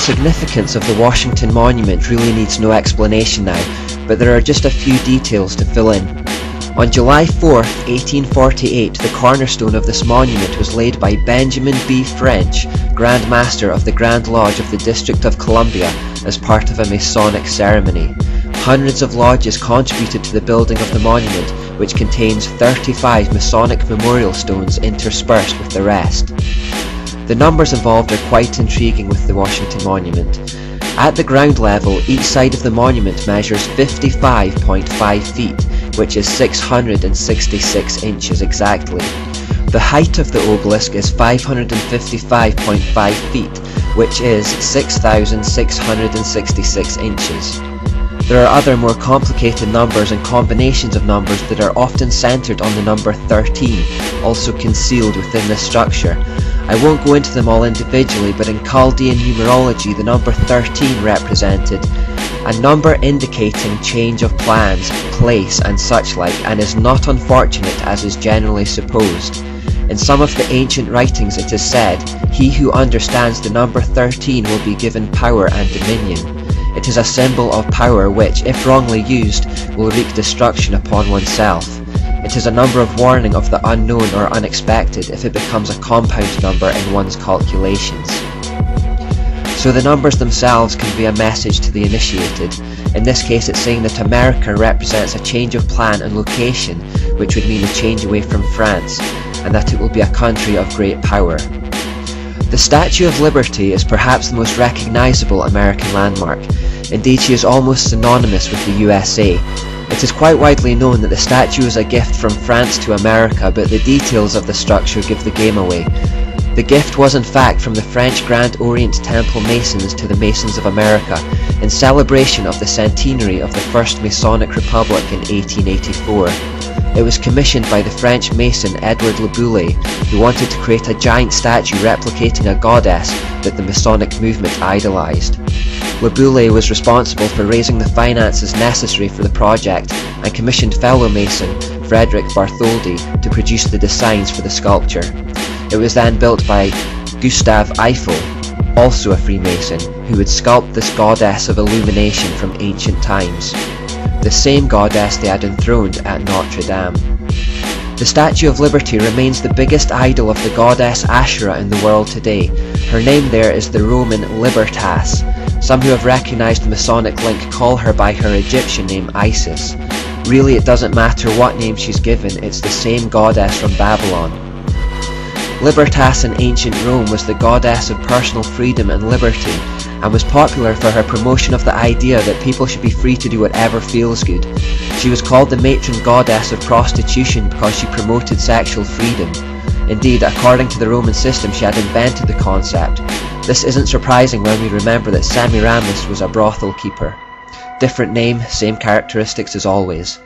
significance of the Washington Monument really needs no explanation now, but there are just a few details to fill in. On July 4, 1848, the cornerstone of this monument was laid by Benjamin B. French, Grand Master of the Grand Lodge of the District of Columbia, as part of a Masonic ceremony. Hundreds of lodges contributed to the building of the monument, which contains 35 Masonic memorial stones interspersed with the rest. The numbers involved are quite intriguing with the Washington Monument. At the ground level, each side of the monument measures 55.5 feet, which is 666 inches exactly. The height of the obelisk is 555.5 feet, which is 6,666 inches. There are other more complicated numbers and combinations of numbers that are often centered on the number 13, also concealed within this structure. I won't go into them all individually, but in Chaldean numerology the number 13 represented a number indicating change of plans, place and such like, and is not unfortunate as is generally supposed. In some of the ancient writings it is said, he who understands the number 13 will be given power and dominion. It is a symbol of power which, if wrongly used, will wreak destruction upon oneself. It is a number of warning of the unknown or unexpected if it becomes a compound number in one's calculations. So the numbers themselves can be a message to the initiated. In this case it's saying that America represents a change of plan and location, which would mean a change away from France, and that it will be a country of great power. The Statue of Liberty is perhaps the most recognizable American landmark. Indeed, she is almost synonymous with the USA. It is quite widely known that the statue is a gift from France to America, but the details of the structure give the game away. The gift was in fact from the French Grand Orient Temple Masons to the Masons of America, in celebration of the centenary of the First Masonic Republic in 1884. It was commissioned by the French Mason Edward Le Bouillet, who wanted to create a giant statue replicating a goddess that the Masonic movement idolized. Le Bouillet was responsible for raising the finances necessary for the project and commissioned fellow Mason Frederick Bartholdi to produce the designs for the sculpture. It was then built by Gustave Eiffel, also a Freemason, who would sculpt this goddess of illumination from ancient times, the same goddess they had enthroned at Notre Dame. The Statue of Liberty remains the biggest idol of the goddess Asherah in the world today. Her name there is the Roman Libertas. Some who have recognized the Masonic link call her by her Egyptian name Isis. Really, it doesn't matter what name she's given, it's the same goddess from Babylon. Libertas in ancient Rome was the goddess of personal freedom and liberty, and was popular for her promotion of the idea that people should be free to do whatever feels good. She was called the matron goddess of prostitution because she promoted sexual freedom. Indeed, according to the Roman system, she had invented the concept. This isn't surprising when we remember that Semiramis was a brothel keeper. Different name, same characteristics as always.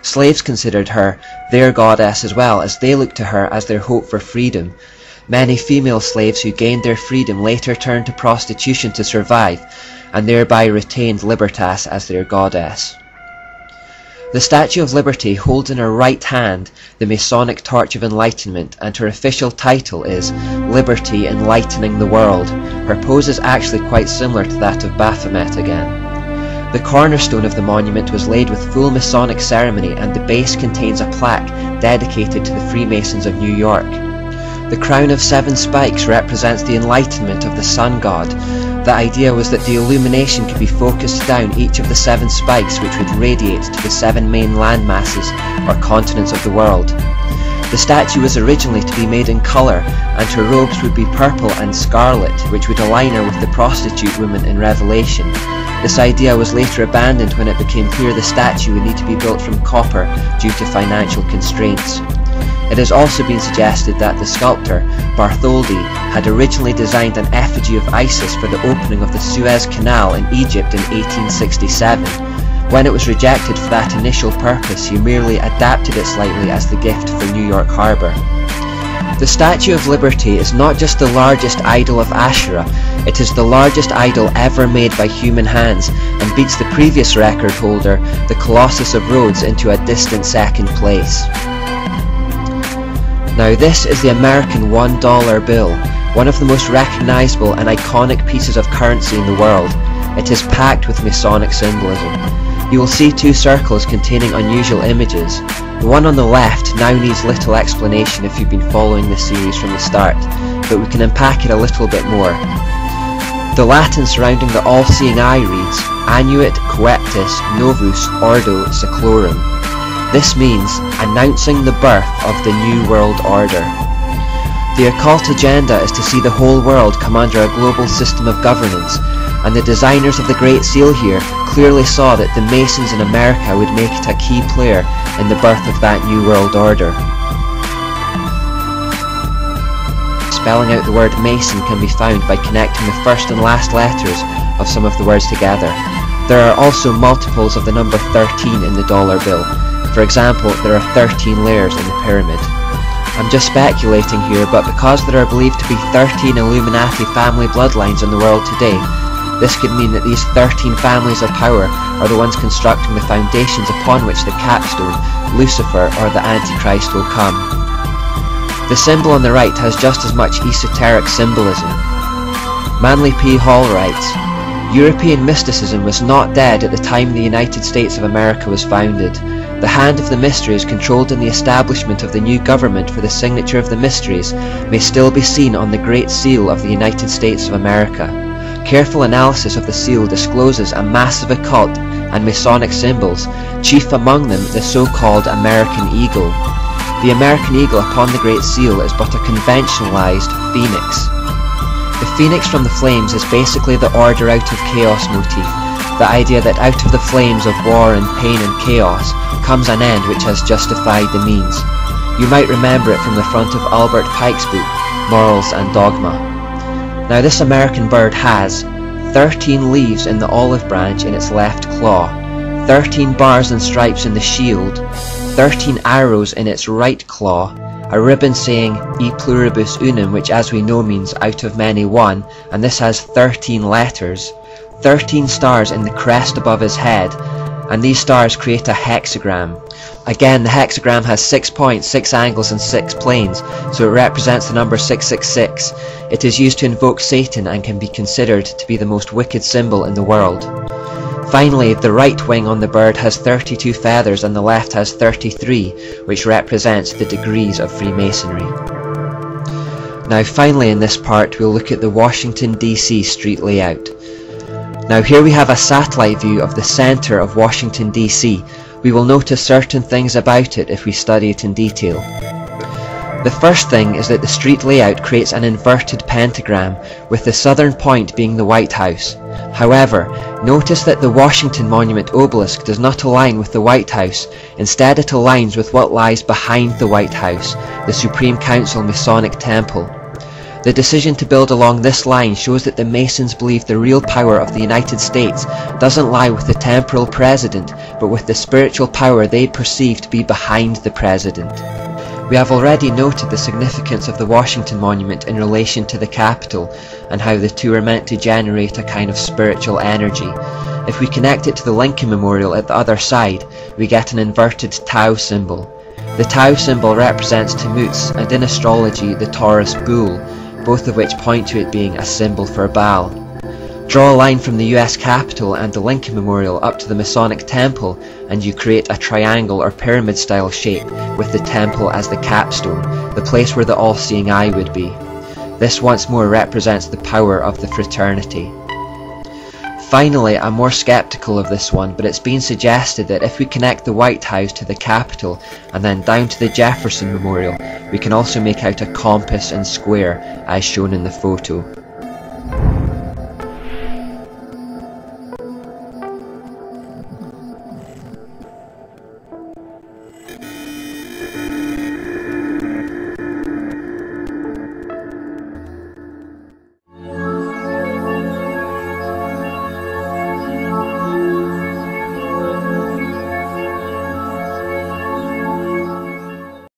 Slaves considered her their goddess as well, as they looked to her as their hope for freedom. Many female slaves who gained their freedom later turned to prostitution to survive, and thereby retained Libertas as their goddess. The Statue of Liberty holds in her right hand the Masonic Torch of Enlightenment, and her official title is Liberty Enlightening the World. Her pose is actually quite similar to that of Baphomet again. The cornerstone of the monument was laid with full Masonic ceremony, and the base contains a plaque dedicated to the Freemasons of New York. The crown of 7 spikes represents the enlightenment of the sun god. The idea was that the illumination could be focused down each of the 7 spikes, which would radiate to the 7 main land masses or continents of the world. The statue was originally to be made in colour, and her robes would be purple and scarlet, which would align her with the prostitute woman in Revelation. This idea was later abandoned when it became clear the statue would need to be built from copper due to financial constraints. It has also been suggested that the sculptor, Bartholdi, had originally designed an effigy of Isis for the opening of the Suez Canal in Egypt in 1867. When it was rejected for that initial purpose, he merely adapted it slightly as the gift for New York Harbour. The Statue of Liberty is not just the largest idol of Asherah, it is the largest idol ever made by human hands, and beats the previous record holder, the Colossus of Rhodes, into a distant second place. Now this is the American $1 bill. one of the most recognisable and iconic pieces of currency in the world. It is packed with Masonic symbolism. You will see two circles containing unusual images. The one on the left now needs little explanation if you've been following this series from the start, but we can unpack it a little bit more. The Latin surrounding the all-seeing eye reads, Annuit coeptis novus ordo seclorum. This means announcing the birth of the New World Order. The occult agenda is to see the whole world come under a global system of governance, and the designers of the Great Seal here clearly saw that the Masons in America would make it a key player in the birth of that New World Order. Spelling out the word Mason can be found by connecting the first and last letters of some of the words together. There are also multiples of the number 13 in the dollar bill. For example, there are 13 layers in the pyramid. I'm just speculating here, but because there are believed to be 13 Illuminati family bloodlines in the world today, this could mean that these 13 families of power are the ones constructing the foundations upon which the capstone, Lucifer or the Antichrist, will come. The symbol on the right has just as much esoteric symbolism. Manly P. Hall writes, European mysticism was not dead at the time the United States of America was founded. The hand of the mysteries controlled in the establishment of the new government for the signature of the mysteries may still be seen on the Great Seal of the United States of America. Careful analysis of the seal discloses a massive occult and Masonic symbols, chief among them the so-called American Eagle. The American Eagle upon the Great Seal is but a conventionalized phoenix. The phoenix from the flames is basically the order out of chaos motif, the idea that out of the flames of war and pain and chaos comes an end which has justified the means. You might remember it from the front of Albert Pike's book, Morals and Dogma. Now this American bird has 13 leaves in the olive branch in its left claw, 13 bars and stripes in the shield, 13 arrows in its right claw, a ribbon saying E pluribus unum, which as we know means out of many one, and this has 13 letters, 13 stars in the crest above his head, and these stars create a hexagram. Again, the hexagram has 6 points, 6 angles and 6 planes, so it represents the number 666. It is used to invoke Satan and can be considered to be the most wicked symbol in the world. Finally, the right wing on the bird has 32 feathers and the left has 33, which represents the degrees of Freemasonry. Now finally in this part we'll look at the Washington DC street layout. Now here we have a satellite view of the center of Washington DC. We will notice certain things about it if we study it in detail. The first thing is that the street layout creates an inverted pentagram, with the southern point being the White House. However, notice that the Washington Monument obelisk does not align with the White House. Instead it aligns with what lies behind the White House, the Supreme Council Masonic Temple. The decision to build along this line shows that the Masons believe the real power of the United States doesn't lie with the temporal president, but with the spiritual power they perceive to be behind the president. We have already noted the significance of the Washington Monument in relation to the Capitol, and how the two are meant to generate a kind of spiritual energy. If we connect it to the Lincoln Memorial at the other side, we get an inverted Tau symbol. The Tau symbol represents Tammuz, and in astrology the Taurus bull, both of which point to it being a symbol for Baal. Draw a line from the US Capitol and the Lincoln Memorial up to the Masonic Temple, and you create a triangle or pyramid style shape with the temple as the capstone, the place where the all-seeing eye would be. This once more represents the power of the fraternity. Finally, I'm more skeptical of this one, but it's been suggested that if we connect the White House to the Capitol and then down to the Jefferson Memorial, we can also make out a compass and square as shown in the photo.